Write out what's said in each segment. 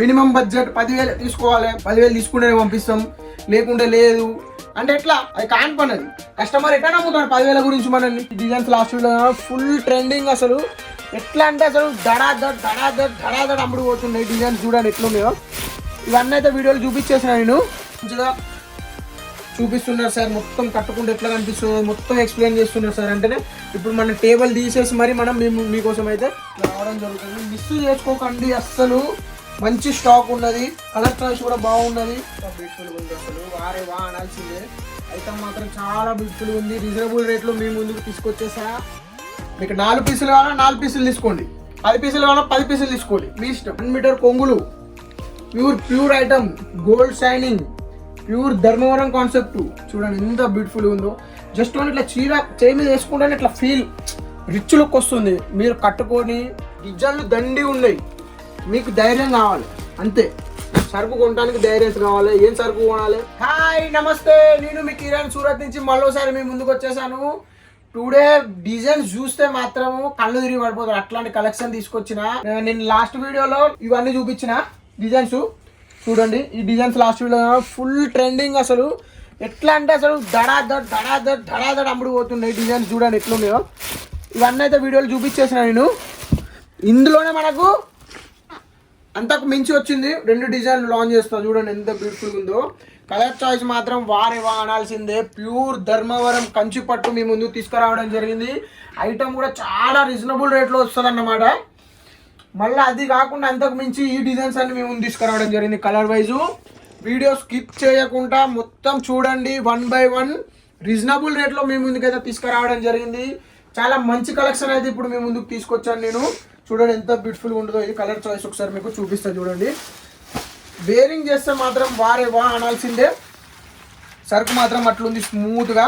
Minimum budget 10,000 తీసుకోవాలి, 10,000 తీసుకుంటే పంపిస్తాం, లేకుంటే లేదు అంటే ఎట్లా అది కాని పని. అది కస్టమర్ ఎట్లా నమ్ముతాడు 10,000 గురించి మనల్ని. డిజైన్స్ లాస్ట్ ఫుల్ ట్రెండింగ్ అసలు. ఎట్లా అంటే అసలు దడాదడ్ అమ్ముడు పోతున్నాయి డిజైన్స్. చూడండి ఎట్లున్నాయో. ఇవన్నీ అయితే వీడియోలు చూపించేసిన నేను మంచిగా చూపిస్తున్నారు సార్. మొత్తం కట్టుకుంటే ఎట్లా కనిపిస్తుంది మొత్తం ఎక్స్ప్లెయిన్ చేస్తున్నారు సార్. అంటేనే ఇప్పుడు మన టేబుల్ తీసేసి మరి మనం మీకోసం అయితే రావడం జరుగుతుంది. మిస్ చేసుకోకండి అస్సలు. మంచి స్టాక్ ఉన్నది, కలర్ చాయిస్ కూడా బాగున్నది. బ్యూటిఫుల్ ఉంది అసలు. వారే వా అనాల్సిందే. ఐటమ్ మాత్రం చాలా బ్యూటిఫుల్ ఉంది. రీజనబుల్ రేట్లో మీ ముందుకు తీసుకొచ్చేసా. మీకు 4 పీసులు కావాలా 4 పీసులు తీసుకోండి, 10 పీసులు కావాలా 10 పీసులు తీసుకోండి, మీ ఇష్టం. 1 మీటర్ కొంగులు, pure item, gold shining, pure Dharmavaram concept. చూడండి ఎంత బ్యూటిఫుల్ ఉందో. జస్ట్ ఓన్లీ ఇట్లా చీర చేయి మీద వేసుకుంటే ఇట్లా ఫీల్ రిచ్ లుక్ వస్తుంది. మీరు కట్టుకొని డిజైన్లు దండి ఉన్నాయి. మీకు ధైర్యం కావాలి అంతే. సరుకు కొనడానికి ధైర్యం కావాలి. ఏం సరుకు కొనాలి? హాయ్ నమస్తే, నేను మీ కిరణ్ సూరత్ నుంచి మరోసారి మీ ముందుకు వచ్చేసాను. టుడే డిజైన్స్ చూస్తే మాత్రము కళ్ళు తిరిగి పడిపోతారు. అట్లాంటి కలెక్షన్ తీసుకొచ్చిన. నేను లాస్ట్ వీడియోలో ఇవన్నీ చూపించిన డిజైన్స్. చూడండి ఈ designs last video full trending అసలు. ఎట్లా అంటే అసలు దడాదడ్ అమ్ముడు పోతున్నాయి డిజైన్స్. చూడండి ఎట్లున్నాయో. ఇవన్నీ అయితే వీడియోలు చూపించేసిన నేను. ఇందులోనే మనకు అంతకు మించి వచ్చింది 2 డిజైన్లు లాంచ్ చేస్తాను. చూడండి ఎంత బ్యూటిఫుల్ ఉందో. కలర్ చాయిస్ మాత్రం వారేవా అనాల్సిందే. ప్యూర్ ధర్మవరం కంచి పట్టు మీ ముందుకు తీసుకురావడం జరిగింది. ఐటమ్ కూడా చాలా రీజనబుల్ రేట్లో వస్తుంది అన్నమాట. మళ్ళీ అది కాకుండా అంతకు మించి ఈ డిజైన్స్ అన్ని మీ ముందు తీసుకురావడం జరిగింది కలర్ వైజు. వీడియో స్కిప్ చేయకుండా మొత్తం చూడండి. 1 by 1 రీజనబుల్ రేట్లో మీ ముందుకైతే తీసుకురావడం జరిగింది. చాలా మంచి కలెక్షన్ అయితే ఇప్పుడు మీ ముందుకు తీసుకొచ్చాను నేను. చూడండి ఎంత బ్యూటిఫుల్గా ఉంటుందో. ఇది కలర్ చాయిస్ ఒకసారి మీకు చూపిస్తా చూడండి. వేరింగ్ చేస్తే మాత్రం వారే వా అనాల్సిందే. సరుకు మాత్రం అట్లుంది స్మూత్గా.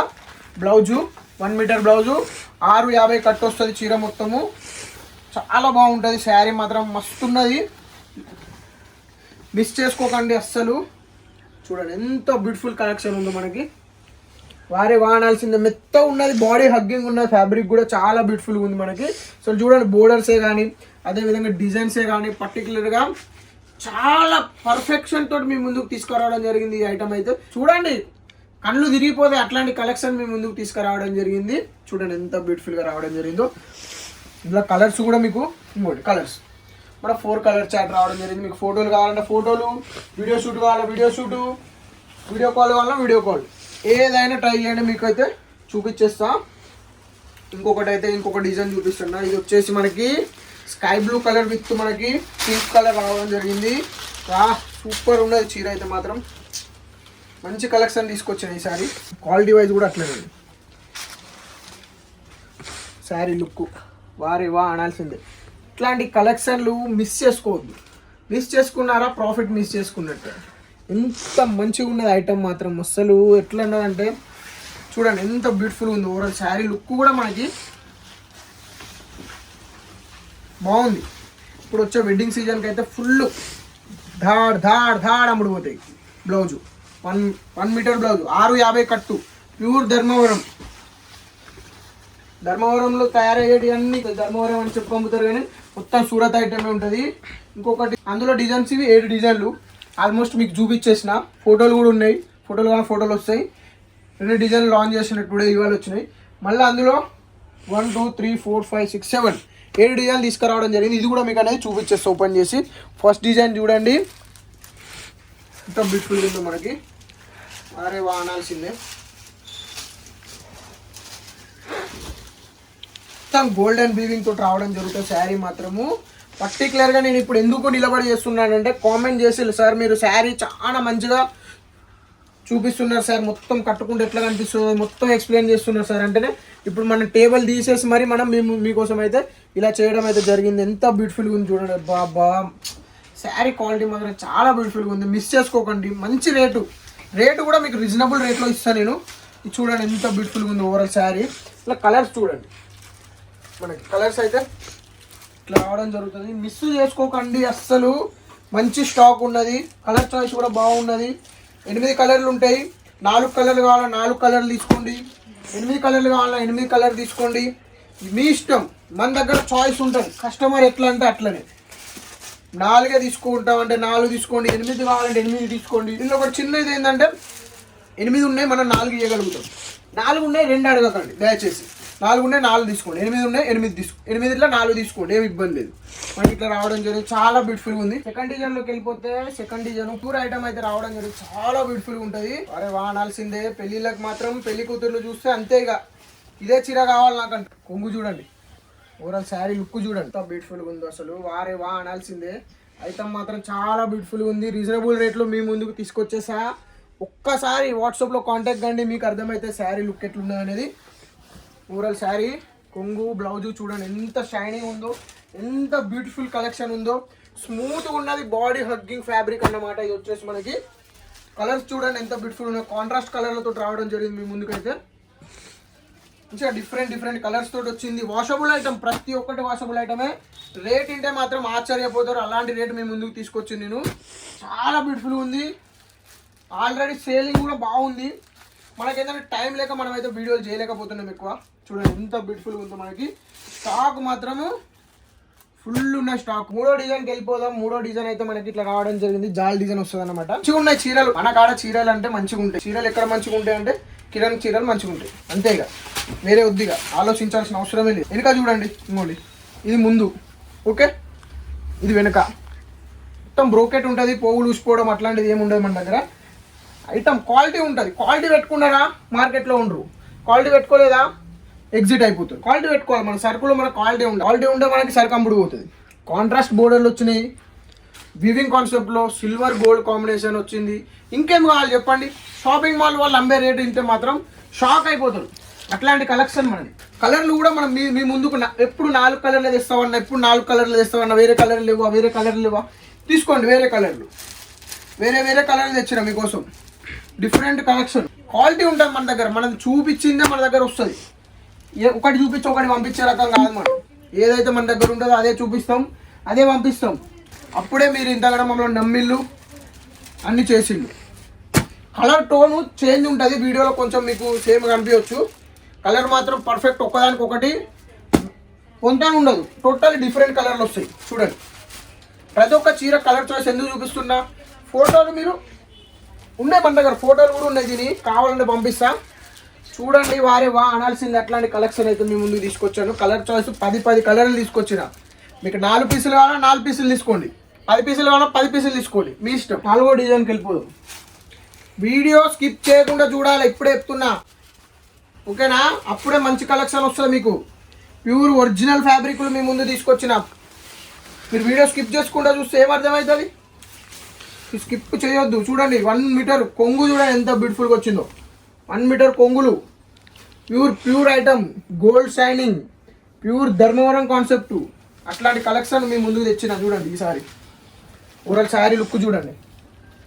బ్లౌజు 1 మీటర్ బ్లౌజు, 650 కట్ వస్తుంది చీర మొత్తము. చాలా బాగుంటుంది. శారీ మాత్రం మస్తున్నది, మిస్ చేసుకోకండి అస్సలు. చూడండి ఎంత బ్యూటిఫుల్ కలెక్షన్ ఉందో మనకి. వారే వాడాల్సిందే. మెత్త ఉన్నది, బాడీ హగ్గింగ్ ఉన్నది. ఫ్యాబ్రిక్ కూడా చాలా బ్యూటిఫుల్గా ఉంది మనకి. సో చూడండి బోర్డర్సే కానీ అదేవిధంగా డిజైన్సే కానీ పర్టికులర్గా చాలా పర్ఫెక్షన్ తోటి మీ ముందుకు తీసుకురావడం జరిగింది. ఈ ఐటమ్ అయితే చూడండి కళ్ళు తిరిగిపోతే అట్లాంటి కలెక్షన్ మీ ముందుకు తీసుకురావడం జరిగింది. చూడండి ఎంత బ్యూటిఫుల్గా రావడం జరిగిందో. ఇలా కలర్స్ కూడా మీకు ఇంకోటి కలర్స్ మన 4 కలర్ చార్ట్ రావడం జరిగింది. మీకు ఫోటోలు కావాలంటే ఫోటోలు, వీడియో షూట్ కావాలంటే వీడియో షూటు, వీడియో కాల్ కావాలన్నా వీడియో కాల్, ఏదైనా ట్రై చేయండి. మీకు అయితే చూపించేస్తా. ఇంకొక డిజైన్ చూపిస్తున్నా. ఇది వచ్చేసి మనకి స్కై బ్లూ కలర్ విత్ మనకి పింక్ కలర్ రావడం జరిగింది. సూపర్ ఉన్నది చీర అయితే మాత్రం. మంచి కలెక్షన్ తీసుకొచ్చాను ఈసారి. క్వాలిటీ వైజ్ కూడా అట్లనే శారీ లుక్ వారే వా అనాల్సిందే. ఇట్లాంటి కలెక్షన్లు మిస్ చేసుకోవద్దు. మిస్ చేసుకున్నారా ప్రాఫిట్ మిస్ చేసుకున్నట్టు. ఎంత మంచిగా ఉన్నది ఐటమ్ మాత్రం. అసలు ఎట్లా ఉన్నదంటే చూడండి ఎంత బ్యూటిఫుల్ ఉంది. ఓవరాల్ శారీ లుక్ కూడా మనకి బాగుంది. ఇప్పుడు వచ్చే వెడ్డింగ్ సీజన్కి అయితే ఫుల్ ధాడ్ అమ్ముడు పోతాయి. బ్లౌజు 1 మీటర్ బ్లౌజు, 650 కట్టు, ప్యూర్ ధర్మవరంలో తయారయ్యేటి అన్ని ధర్మవరం అని చెప్పి అమ్ముతారు కానీ మొత్తం సూరత్ ఐటమే ఉంటుంది. ఇంకొకటి అందులో డిజైన్స్ ఇవి 7 డిజైన్లు ఆల్మోస్ట్ మీకు చూపించేసిన. ఫోటోలు కూడా ఉన్నాయి, ఫోటోలు కానీ ఫోటోలు వస్తాయి. 2 డిజైన్లు లాంచ్ చేసినప్పుడు ఇవాళ వచ్చినాయి. మళ్ళీ అందులో 1 2 3 4 5 6 7 7 డిజైన్లు తీసుకురావడం జరిగింది. ఇది కూడా మీకు అనేది చూపించేస్తా ఓపెన్ చేసి. ఫస్ట్ డిజైన్ చూడండి ఎంత బ్యూటిఫుల్గా ఉందో మనకి. అరే వానాల్సిందే. మొత్తం గోల్డెన్ వీవింగ్ తోటి రావడం జరుగుతుంది శారీ మాత్రము. పర్టికులర్గా నేను ఇప్పుడు ఎందుకు నిలబడి చేస్తున్నానంటే కామెంట్ చేసి సార్ మీరు శారీ చాలా మంచిగా చూపిస్తున్నారు సార్, మొత్తం కట్టుకుంటే ఎట్లా కనిపిస్తుంది మొత్తం ఎక్స్ప్లెయిన్ చేస్తున్నారు సార్. అంటేనే ఇప్పుడు మన టేబుల్ తీసేసి మరి మనం మీకోసం అయితే ఇలా చేయడం అయితే జరిగింది. ఎంత బ్యూటిఫుల్గా ఉంది చూడండి. బాబా శారీ క్వాలిటీ మాత్రం చాలా బ్యూటిఫుల్గా ఉంది. మిస్ చేసుకోకండి. మంచి రేటు కూడా మీకు రీజనబుల్ రేట్లో ఇస్తాను నేను. చూడండి ఎంత బ్యూటిఫుల్గా ఉంది ఓవరాల్ శారీ. ఇలా కలర్స్ చూడండి. మనకి కలర్స్ అయితే ఇట్లా రావడం జరుగుతుంది. మిస్ చేసుకోకండి అస్సలు. మంచి స్టాక్ ఉన్నది. కలర్ చాయిస్ కూడా బాగున్నది. 8 కలర్లు ఉంటాయి. 4 కలర్లు కావాలా 4 కలర్లు తీసుకోండి. 8 కలర్లు కావాలా 8 కలర్ తీసుకోండి. మీ ఇష్టం. మన దగ్గర చాయిస్ ఉంటుంది. కస్టమర్ ఎట్లా అంటే అట్లనే. 4 తీసుకుంటాం అంటే 4 తీసుకోండి, 8 కావాలంటే 8 తీసుకోండి. ఇందులో ఒకటి చిన్నది ఏంటంటే 8 ఉన్నాయి, మనం 4 ఇవ్వగలుగుతాం. 4 ఉన్నాయి 2 అడగకండి దయచేసి. 4 ఉన్నాయి 4 తీసుకోండి, 8 ఉన్నాయి 8 తీసుకోండి, 8లో 4 తీసుకోండి, ఏమి ఇబ్బంది లేదు. మనకి ఇట్లా రావడం జరిగింది, చాలా బ్యూటిఫుల్గా ఉంది. సెకండ్ డిజైన్లోకి వెళ్ళిపోతే సెకండ్ డిజైన్ పూర్ ఐటమ్ అయితే రావడం జరిగింది, చాలా బ్యూటిఫుల్గా ఉంటుంది. అరే వానాల్సిందే, పెళ్ళిళ్ళకి మాత్రం పెళ్లి కూతుర్లు చూస్తే అంతే. ఇక ఇదే చీర కావాలి నాకంట. కొంగు చూడండి, ఓవరాల్ శారీ లుక్ చూడండి, ఎంత బ్యూటిఫుల్గా ఉందో అసలు. వారే వా అనాల్సిందే. ఐటమ్ మాత్రం చాలా బ్యూటిఫుల్గా ఉంది. రీజనబుల్ రేట్లో మీ ముందుకు తీసుకొచ్చేసా. ఒక్కసారి వాట్సాప్లో కాంటాక్ట్ కండి, మీకు అర్థమైతే శారీ లుక్ ఎట్లున్నది అనేది. ఓవరాల్ శారీ కొంగు బ్లౌజు చూడండి ఎంత షైనింగ్ ఉందో, ఎంత బ్యూటిఫుల్ కలెక్షన్ ఉందో. స్మూత్గా ఉన్నది, బాడీ హగ్గింగ్ ఫ్యాబ్రిక్ అన్నమాట. ఇది వచ్చేసి మనకి కలర్స్ చూడండి ఎంత బ్యూటిఫుల్ ఉన్నాయో. కాంట్రాస్ట్ కలర్లతో రావడం జరిగింది మీ ముందుకైతే. మంచిగా డిఫరెంట్ కలర్స్ తోటి వచ్చింది. వాషబుల్ ఐటమ్, ప్రతి ఒక్కటి వాషబుల్ ఐటమే. రేట్ ఇంటే మాత్రం ఆశ్చర్యపోతారు, అలాంటి రేట్ మేము ముందుకు తీసుకొచ్చింది నేను. చాలా బ్యూటిఫుల్ ఉంది. ఆల్రెడీ సేలింగ్ కూడా బాగుంది. మనకేంటంటే టైం లేక మనమైతే వీడియోలు చేయలేకపోతున్నాం ఎక్కువ. చూడండి ఎంత బ్యూటిఫుల్గా ఉందో. మనకి స్టాక్ మాత్రము ఫుల్ ఉన్న స్టాక్. 3వ డిజైన్కి వెళ్ళిపోదాం. 3వ డిజైన్ అయితే మనకి ఇట్లా రావడం జరిగింది, జాల్ డిజైన్ వస్తుంది అనమాట. మంచిగా ఉన్నాయి చీరలు, మన కాడ చీరలు అంటే మంచిగా ఉంటాయి. చీరలు ఎక్కడ మంచిగా ఉంటాయి అంటే కిరణ్ చీరలు మంచిగా ఉంటాయి అంతేగా, వేరే వద్దిగా ఆలోచించాల్సిన అవసరమే లేదు. వెనుక చూడండి, ఇంకోండి ఇది ముందు, ఓకే, ఇది వెనుక. మొత్తం బ్రోకెట్ ఉంటుంది, పోగులు ఊసిపోవడం అట్లాంటిది ఏమి ఉండదు మన దగ్గర. ఐటమ్ క్వాలిటీ ఉంటుంది. క్వాలిటీ పెట్టుకున్నారా మార్కెట్లో ఉండరు, క్వాలిటీ పెట్టుకోలేదా ఎగ్జిట్ అయిపోతుంది. క్వాలిటీ పెట్టుకోవాలి, మన సరుకులో మన క్వాలిటీ ఉండాలి. క్వాలిటీ ఉంటే మనకి సరుకు అమ్ముడు పోతుంది. కాంట్రాస్ట్ బోర్డర్లు వచ్చినాయి, వివింగ్ కాన్సెప్ట్లో సిల్వర్ గోల్డ్ కాంబినేషన్ వచ్చింది. ఇంకేం కావాలి చెప్పండి. షాపింగ్ మాల్ వాళ్ళు అమ్మే రేటు ఇంటే మాత్రం షాక్ అయిపోతారు. అట్లాంటి కలెక్షన్ మనది. కలర్లు కూడా మనం మీ ముందుకు ఎప్పుడు 4 కలర్లు తెస్తామన్నా, ఎప్పుడు 4 కలర్లు తెస్తామన్నా, వేరే కలర్లు లేవా, వేరే కలర్లు లేవా, తీసుకోండి వేరే కలర్లు. వేరే కలర్లు తెచ్చిన మీకోసం. డిఫరెంట్ కలెక్షన్, క్వాలిటీ ఉంటుంది మన దగ్గర. మనది చూపించిందే మన దగ్గర వస్తుంది. ఒకటి చూపించి ఒకటి పంపించే రకం కాదు మనం. ఏదైతే మన దగ్గర ఉంటుందో అదే చూపిస్తాం, అదే పంపిస్తాం. అప్పుడే మీరు ఇంతగా మమ్మల్ని నమ్మిళ్ళు అన్నీ చేసిండు. కలర్ టోను చేంజ్ ఉంటుంది, వీడియోలో కొంచెం మీకు సేమ్ కనిపించవచ్చు. కలర్ మాత్రం పర్ఫెక్ట్, ఒక్కదానికి ఒకటి పొంతాను ఉండదు. టోటల్ డిఫరెంట్ కలర్లు వస్తాయి. చూడండి ప్రతి ఒక్క చీర కలర్ చాయిస్ ఎందుకు చూపిస్తున్నా, ఫోటోలు మీరు ఉన్నాయి మన దగ్గర, ఫోటోలు కూడా ఉన్నాయి. దీన్ని కావాలంటే పంపిస్తా, చూడండి. వారే వా అనాల్సింది. అట్లాంటి కలెక్షన్ అయితే మీ ముందుకు తీసుకొచ్చాను. కలర్ చాయిస్ 10 కలర్లు తీసుకొచ్చిన. మీకు 4 పీసులు కావాలా 4 పీసులు తీసుకోండి, 10 పీసులు కావాలా 10 పీసులు తీసుకోండి, మీ ఇష్టం. 4వ డిజైన్కి వెళ్ళిపోదు. వీడియో స్కిప్ చేయకుండా చూడాలి, ఇప్పుడే చెప్తున్నా, ఓకేనా? అప్పుడే మంచి కలెక్షన్ వస్తుంది మీకు. ప్యూర్ ఒరిజినల్ ఫ్యాబ్రిక్లు మీ ముందు తీసుకొచ్చిన. మీరు వీడియో స్కిప్ చేసుకుంటూ చూస్తే ఏమర్థమవుతుంది? స్కిప్ చేయొద్దు. చూడండి 1 మీటర్ కొంగు చూడండి ఎంత బ్యూటిఫుల్గా వచ్చిందో. 1 మీటర్ కొంగులు, pure item, gold shining, pure Dharmavaram concept. అట్లాంటి కలెక్షన్ మీ ముందుకు తెచ్చిన. చూడండి ఈసారి ఓవరాల్ శారీ లుక్ చూడండి.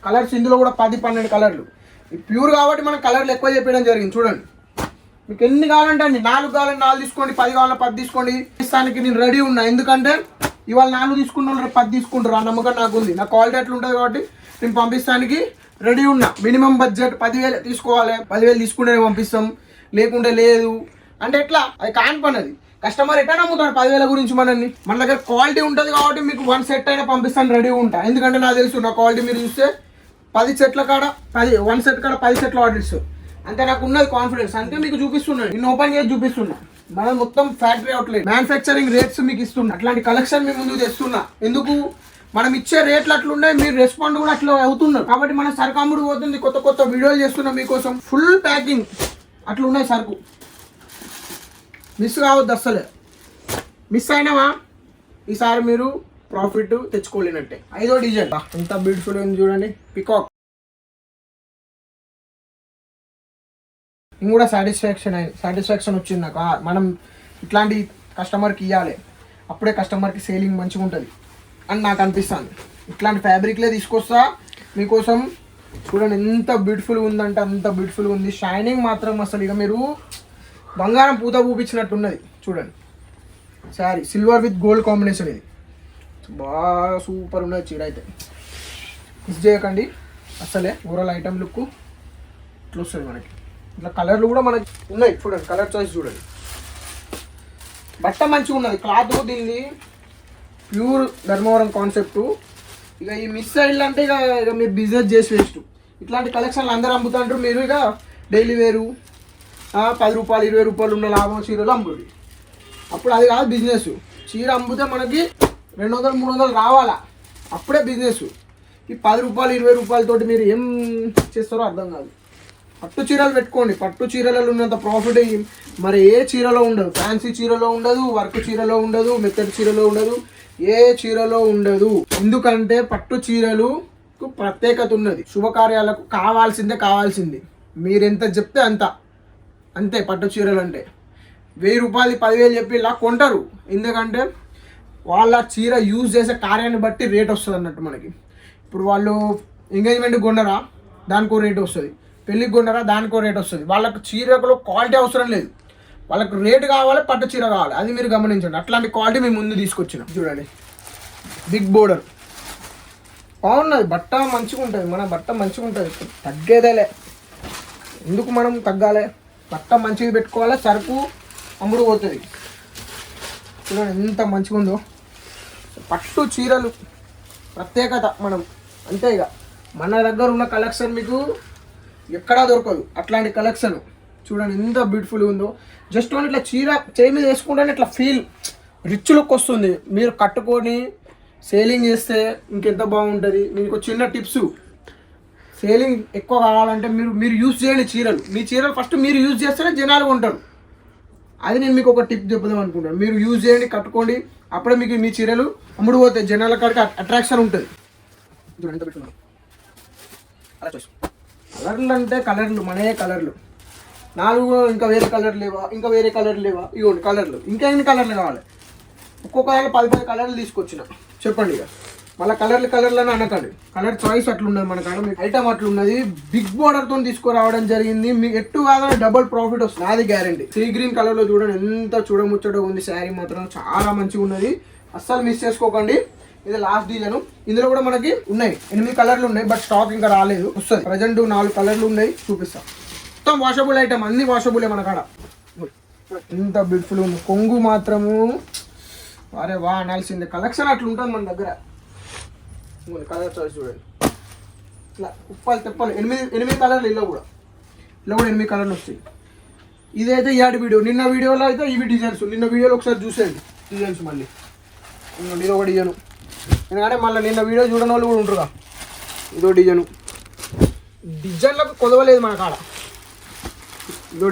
కలర్స్ ఇందులో కూడా 10-12 కలర్లు. ప్యూర్ కాబట్టి మనం కలర్లు ఎక్కువ చెప్పడం జరిగింది. చూడండి మీకు ఎన్ని కావాలంటే అండి, 4 కావాలంటే 4 తీసుకోండి, 10 కావాలంటే 10 తీసుకోండి. ఇస్తానికి నేను రెడీ ఉన్నా. ఎందుకంటే ఇవాళ 4 తీసుకున్న రేపు 10 తీసుకుంటారు, ఆ నమ్మకం నాకు ఉంది. నా క్వాలిటీ అట్లా ఉంటుంది కాబట్టి నేను పంపిస్తానికి రెడీ ఉన్నా. మినిమం బడ్జెట్ 10,000 తీసుకోవాలి. 10,000 తీసుకుంటే పంపిస్తాం, లేకుంటే లేదు. అంటే ఎట్లా, అది కాని పని. అది కస్టమర్ ఎట్లా నమ్ముతాడు 10,000 గురించి మనల్ని? మన దగ్గర క్వాలిటీ ఉంటుంది కాబట్టి మీకు 1 సెట్ అయినా పంపిస్తాను, రెడీ ఉంటా. ఎందుకంటే నాకు తెలుసు నా క్వాలిటీ. మీరు చూస్తే 10 సెట్ల కాడ 1 సెట్ కాడ 10 సెట్లు ఆర్డర్ ఇస్తారు. అంతే నాకు ఉన్నది కాన్ఫిడెన్స్. అంతే మీకు చూపిస్తున్నాను, నేను ఓపెన్ చేసి చూపిస్తున్నా. మనం మొత్తం ఫ్యాక్టరీ అవుట్లెట్ మ్యానుఫ్యాక్చరింగ్ రేట్స్ మీకు ఇస్తున్నా. అట్లాంటి కలెక్షన్ మీ ముందుకు తెస్తున్నా. ఎందుకు, మనం ఇచ్చే రేట్లు అట్లున్నాయి, మీరు రెస్పాండ్ కూడా అట్లా అవుతున్నారు. కాబట్టి మన సరుకు అమ్ముడు పోతుంది. కొత్త వీడియోలు చేస్తున్నాం మీకోసం. ఫుల్ ప్యాకింగ్ అట్లున్నాయి సరుకు. మిస్ కావద్దు అస్సలే. మిస్ అయినావా ఈసారి మీరు ప్రాఫిట్ తెచ్చుకోలేనట్టే. 5వ డిజైన్ ఎంత బ్యూటిఫుల్ ఉంది చూడండి, పికాక్. కూడా సాటిస్ఫాక్షన్ వచ్చింది నాకు. మనం ఇట్లాంటి కస్టమర్కి ఇవ్వాలి, అప్పుడే కస్టమర్కి సేలింగ్ మంచిగా ఉంటుంది అని నాకు అనిపిస్తుంది. ఇట్లాంటి ఫ్యాబ్రిక్లే తీసుకొస్తా మీకోసం. చూడండి ఎంత బ్యూటిఫుల్గా ఉందంటే అంత బ్యూటిఫుల్గా ఉంది. షైనింగ్ మాత్రం అసలు ఇక మీరు బంగారం పూత పూపించినట్టున్నది. చూడండి sari silver with gold combination. ఇది బాగా సూపర్ ఉన్నది చీర అయితే. మిస్ చేయకండి అసలే. ఓవరాల్ ఐటమ్ లుక్ ఇట్లా వస్తుంది మనకి. ఇట్లా కలర్లు కూడా మనకి ఉన్నాయి. చూడండి కలర్ చాయిస్ చూడండి. బట్ట మంచిగా ఉన్నది, క్లాత్ దీన్ని ప్యూర్ ధర్మవరం కాన్సెప్ట్. ఇక ఈ మిస్ అయ్యింది అంటే ఇక మీరు బిజినెస్ చేసి వేస్ట్. ఇట్లాంటి కలెక్షన్లు అందరూ అమ్ముతుంటారు, మీరు ఇక డైలీ వేరు 10 రూపాయలు 20 రూపాయలు ఉన్న లాభం చీరలు అమ్ముతుంది. అప్పుడు అది కాదు బిజినెస్. చీర అమ్మితే మనకి 200-300 రావాలా, అప్పుడే బిజినెస్. ఈ 10 రూపాయలు 20 రూపాయలతోటి మీరు ఏం చేస్తారో అర్థం కాదు. పట్టు చీరలు పెట్టుకోండి, పట్టు చీరలలో ఉన్నంత ప్రాఫిట్ మరి ఏ చీరలో ఉండదు. ఫ్యాన్సీ చీరలో ఉండదు, వర్క్ చీరలో ఉండదు, మెత్తడి చీరలో ఉండదు, ఏ చీరలో ఉండదు. ఎందుకంటే పట్టు చీరలకు ప్రత్యేకత ఉన్నది. శుభకార్యాలకు కావాల్సింది. మీరు ఎంత చెప్తే అంతే. పట్టు చీరలు అంటే 1000 రూపాయలు 10,000 చెప్పి ఇలా కొంటారు. ఎందుకంటే వాళ్ళ చీర యూజ్ చేసే కార్యాన్ని బట్టి రేట్ వస్తుంది అన్నట్టు. మనకి ఇప్పుడు వాళ్ళు ఎంగేజ్మెంట్కి కొన్నారా, దానికో రేట్ వస్తుంది. పెళ్ళికి కొన్నారా, దానికో రేట్ వస్తుంది. వాళ్ళకు చీరలో క్వాలిటీ అవసరం లేదు, వాళ్ళకు రేట్ కావాలి, పట్టు చీర కావాలి. అది మీరు గమనించండి. అట్లాంటి క్వాలిటీ మేము ముందు తీసుకొచ్చినాం. చూడండి, బిగ్ బోర్డర్ బాగున్నది. బట్ట మంచిగా ఉంటుంది, మన బట్ట మంచిగా ఉంటుంది, తగ్గేదేలే. ఎందుకు మనం తగ్గాలి? బట్ట మంచిగా పెట్టుకోవాలి, సరుకు అమ్ముడు పోతుంది. చూడండి ఎంత మంచిగా ఉందో. పట్టు చీరలు ప్రత్యేకత మనం అంతే. ఇక మన దగ్గర ఉన్న కలెక్షన్ మీకు ఎక్కడా దొరకదు. అట్లాంటి కలెక్షన్ చూడండి ఎంత బ్యూటిఫుల్గా ఉందో. జస్ట్ ఓన్లీ ఇట్లా చీర చేయి మీద వేసుకుంటేనే ఇట్లా ఫీల్ రిచ్ లుక్ వస్తుంది. మీరు కట్టుకొని సేలింగ్ చేస్తే ఇంకెంత బాగుంటుంది. మీకు చిన్న టిప్స్, సేలింగ్ ఎక్కువ కావాలంటే మీరు యూజ్ చేయండి చీరలు. మీ చీరలు ఫస్ట్ మీరు యూజ్ చేస్తేనే జనాలు కొంటారు. అది నేను మీకు ఒక టిప్ చెప్దాం అనుకుంటాను. మీరు యూజ్ చేయండి, కట్టుకోండి, అప్పుడే మీకు మీ చీరలు అమ్ముడు పోతాయి. జనాల కాడికి అట్రాక్షన్ ఉంటుంది. చూడండి ఎంత పెట్టుకున్నాను. అలా చూసి కలర్లు అంటే కలర్లు, మనయే కలర్లు 4 ఇంకా వేరే కలర్ లేవా, ఇంకా వేరే కలర్ లేవా, ఇవ్వండి కలర్లు. ఇంకా ఎన్ని కలర్లు కావాలి? ఒక్కొక్క 10 కలర్లు తీసుకొచ్చిన. చెప్పండి ఇక మళ్ళీ కలర్లు అని అనకండి. కలర్ చాయిస్ అట్లున్నది మన కాడ, మీకు ఐటమ్ అట్లున్నది. బిగ్ బోర్డర్తో తీసుకురావడం జరిగింది. మీకు ఎట్టు కాదని డబుల్ ప్రాఫిట్ వస్తుంది, అది గ్యారంటీ. సీ గ్రీన్ కలర్లో చూడండి ఎంత చూడముచ్చటగా ఉంది. శారీ మాత్రం చాలా మంచిగా ఉన్నది, అస్సలు మిస్ చేసుకోకండి. ఇది లాస్ట్ డిజైన్. ఇందులో కూడా మనకి ఉన్నాయి 8 కలర్లు ఉన్నాయి, బట్ స్టాక్ ఇంకా రాలేదు, వస్తుంది. ప్రజెంట్ 4 కలర్లు ఉన్నాయి, చూపిస్తాం. మొత్తం వాషబుల్ ఐటమ్, అన్ని వాషబులే మన కాడ. ఎంత బ్యూటిఫుల్ ఉంది. కొంగు మాత్రము అరే వా అనాల్సిందే. కలెక్షన్ అట్లా ఉంటుంది మన దగ్గర. కలర్ చాయిస్ చూడండి, ఇట్లా ఉప్పాలు తెప్పాలి. 8 కలర్లు. ఇలా కూడా 8 కలర్లు వస్తాయి. ఇదైతే ఇయాటి వీడియో. నిన్న వీడియోలో అయితే ఇవి డిజైన్స్. నిన్న వీడియోలో ఒకసారి చూసేయండి డిజైన్స్. మళ్ళీ ఇది ఒక డిజైను, ఎందుకంటే మళ్ళీ నిన్న వీడియో చూడని వాళ్ళు కూడా ఉంటారుగా. ఇదో డిజైను. డిజైన్లకు కొదవలేదు మన కాడ. ఇదో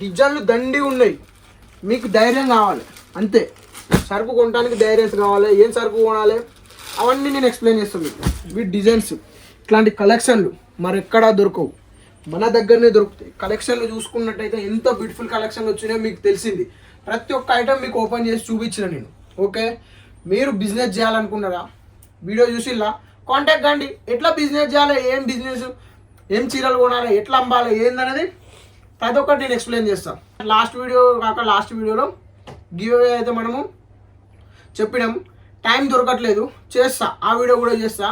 డిజైన్లు దండి ఉన్నాయి. మీకు ధైర్యం కావాలి అంతే. సరుకు కొనడానికి ధైర్యం కావాలి. ఏం సరుకు కొనాలి అవన్నీ నేను ఎక్స్ప్లెయిన్ చేస్తాను మీకు. వీటి డిజైన్స్ ఇట్లాంటి కలెక్షన్లు మరెక్కడా దొరకవు, మన దగ్గరనే దొరుకుతాయి. కలెక్షన్లు చూసుకున్నట్టయితే ఎంత బ్యూటిఫుల్ కలెక్షన్లు వచ్చినాయో మీకు తెలిసింది. ప్రతి ఒక్క ఐటమ్ మీకు ఓపెన్ చేసి చూపించిన నేను. ఓకే, మీరు బిజినెస్ చేయాలనుకున్నారా? వీడియో చూసి ఇలా కాంటాక్ట్ కండి. ఎట్లా బిజినెస్ చేయాలి, ఏం బిజినెస్, ఏం చీరలు కొనాలి, ఎట్లా అమ్మాలి ఏందనేది ప్రతి ఒక్కటి నేను ఎక్స్ప్లెయిన్ చేస్తాను. లాస్ట్ వీడియోలో గివ్ అవే అయితే మనము చెప్పినాం. టైం దొరకట్లేదు, చేస్తా. ఆ వీడియో కూడా చేస్తా,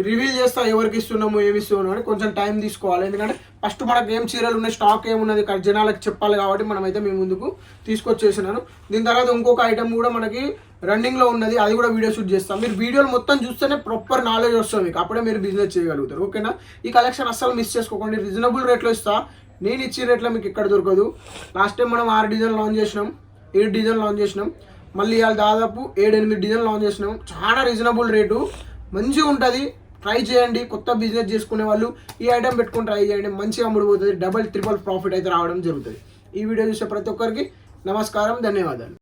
రివీల్ చేస్తా ఎవరికి ఇస్తున్నాము ఏమి ఇస్తున్నాము అని. కొంచెం టైం తీసుకోవాలి, ఎందుకంటే ఫస్ట్ మనకు ఏం చీరలు ఉన్నాయి, స్టాక్ ఏమున్నది జనాలకు చెప్పాలి. కాబట్టి మనమైతే మీ ముందుకు తీసుకొచ్చేసినాను. దీని తర్వాత ఇంకొక ఐటమ్ కూడా మనకి రన్నింగ్లో ఉన్నది, అది కూడా వీడియో షూట్ చేస్తాం. మీరు వీడియోలు మొత్తం చూస్తేనే ప్రాపర్ నాలెడ్జ్ వస్తుంది మీకు, అప్పుడే మీరు బిజినెస్ చేయగలుగుతారు. ఓకేనా? ఈ కలెక్షన్ అస్సలు మిస్ చేసుకోకండి. రీజనబుల్ రేట్లో ఇస్తా. నేను ఇచ్చే రేట్లో మీకు ఎక్కడ దొరకదు. లాస్ట్ టైం మనం 6 డిజైన్ లాంచ్ చేసినాం, 7 డిజైన్ లాంచ్ చేసినాం. మళ్ళీ ఇవాళ దాదాపు 7-8 డిజైన్ లాంచ్ చేసినాం. చాలా రీజనబుల్ రేటు, మంచిగా ఉంటుంది. ట్రై చేయండి. కొత్త బిజినెస్ చేసుకునే వాళ్ళు ఈ ఐటమ్ పెట్టుకుని ట్రై చేయండి. మంచిగా అమ్ముడుపోతుంది. డబల్ ట్రిపుల్ ప్రాఫిట్ అయితే రావడం జరుగుతుంది. ఈ వీడియో చూసే ప్రతి ఒక్కరికి నమస్కారం, ధన్యవాదాలు.